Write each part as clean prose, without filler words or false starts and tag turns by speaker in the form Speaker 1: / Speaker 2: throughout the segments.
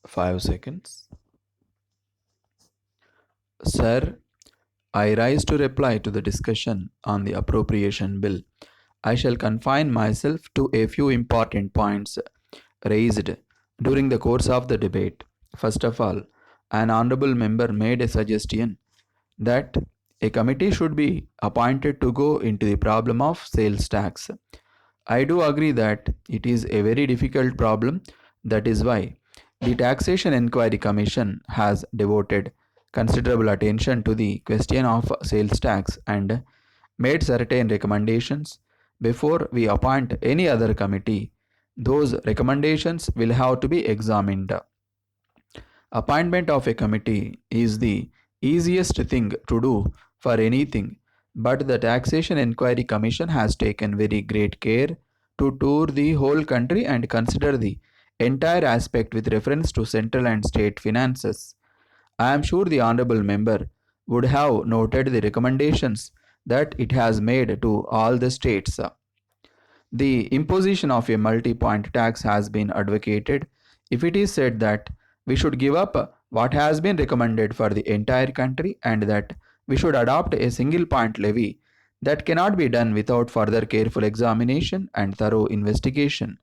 Speaker 1: 5 seconds. Sir, I rise to reply to the discussion on the appropriation bill. I shall confine myself to a few important points raised during the course of the debate. First of all, an honorable member made a suggestion that a committee should be appointed to go into the problem of sales tax. I do agree that it is a very difficult problem. That is why the Taxation Inquiry Commission has devoted considerable attention to the question of sales tax and made certain recommendations. Before we appoint any other committee, those recommendations will have to be examined. Appointment of a committee is the easiest thing to do for anything, but the Taxation Inquiry Commission has taken very great care to tour the whole country and consider the entire aspect with reference to central and state finances. I am sure the honorable member would have noted the recommendations that it has made to all the states. The imposition of a multi point tax has been advocated if it is said that we should give up what has been recommended for the entire country and that we should adopt a single point levy. That cannot be done without further careful examination and thorough investigation.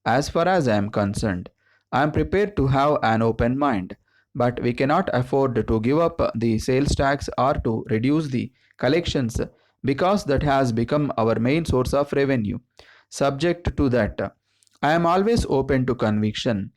Speaker 1: As far as I am concerned, I am prepared to have an open mind, but we cannot afford to give up the sales tax or to reduce the collections because that has become our main source of revenue. Subject to that, I am always open to conviction.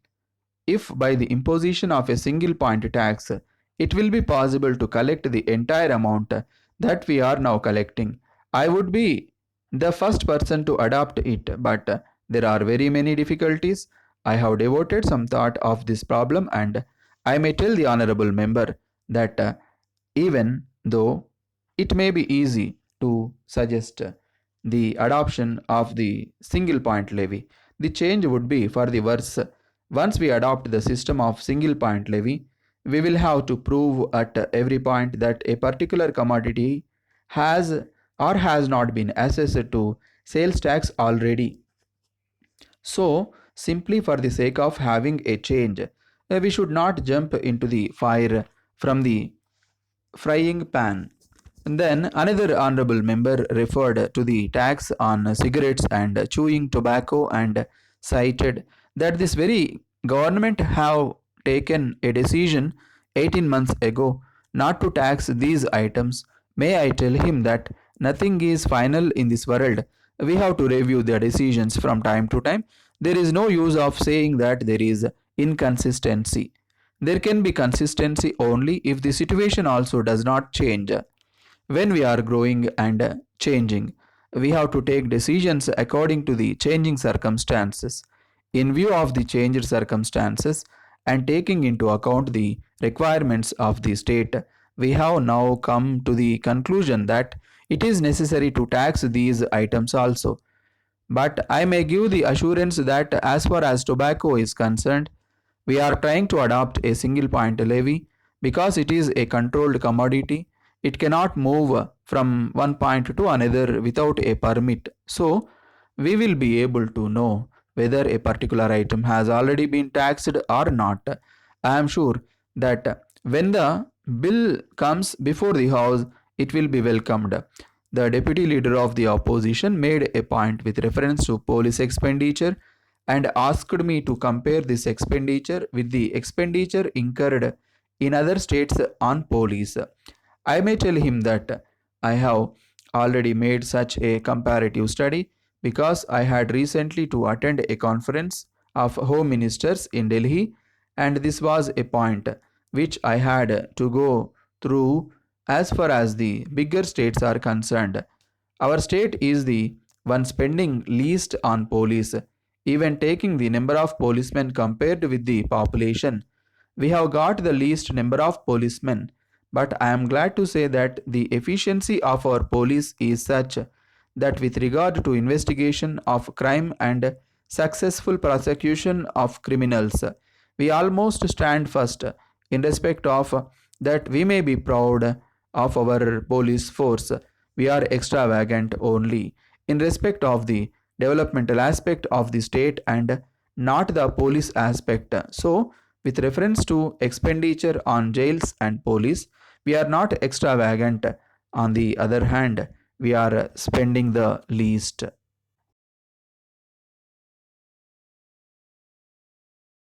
Speaker 1: If by the imposition of a single point tax, it will be possible to collect the entire amount that we are now collecting, I would be the first person to adopt it, but there are very many difficulties. I have devoted some thought of this problem and I may tell the honorable member that even though it may be easy to suggest the adoption of the single point levy, the change would be for the worse. Once we adopt the system of single point levy, we will have to prove at every point that a particular commodity has or has not been assessed to sales tax already. So, simply for the sake of having a change, we should not jump into the fire from the frying pan. And then another honorable member referred to the tax on cigarettes and chewing tobacco and cited that this very government have taken a decision 18 months ago not to tax these items. May I tell him that nothing is final in this world. We have to review the decisions from time to time. There is no use of saying that there is inconsistency. There can be consistency only if the situation also does not change. When we are growing and changing, we have to take decisions according to the changing circumstances. In view of the changed circumstances and taking into account the requirements of the state, we have now come to the conclusion that it is necessary to tax these items also. But I may give the assurance that as far as tobacco is concerned, we are trying to adopt a single point levy because it is a controlled commodity. It cannot move from one point to another without a permit. So, we will be able to know whether a particular item has already been taxed or not. I am sure that when the bill comes before the House, it will be welcomed. The deputy leader of the opposition made a point with reference to police expenditure and asked me to compare this expenditure with the expenditure incurred in other states on police. I may tell him that I have already made such a comparative study because I had recently to attend a conference of home ministers in Delhi, and this was a point which I had to go through as far as the bigger states are concerned. Our state is the one spending least on police. Even taking the number of policemen compared with the population, we have got the least number of policemen. But I am glad to say that the efficiency of our police is such that with regard to investigation of crime and successful prosecution of criminals, we almost stand first. In respect of that, we may be proud of our police force. We are extravagant only in respect of the developmental aspect of the state and not the police aspect. So, With reference to expenditure on jails and police, we are not extravagant. On the other hand, we are spending the least.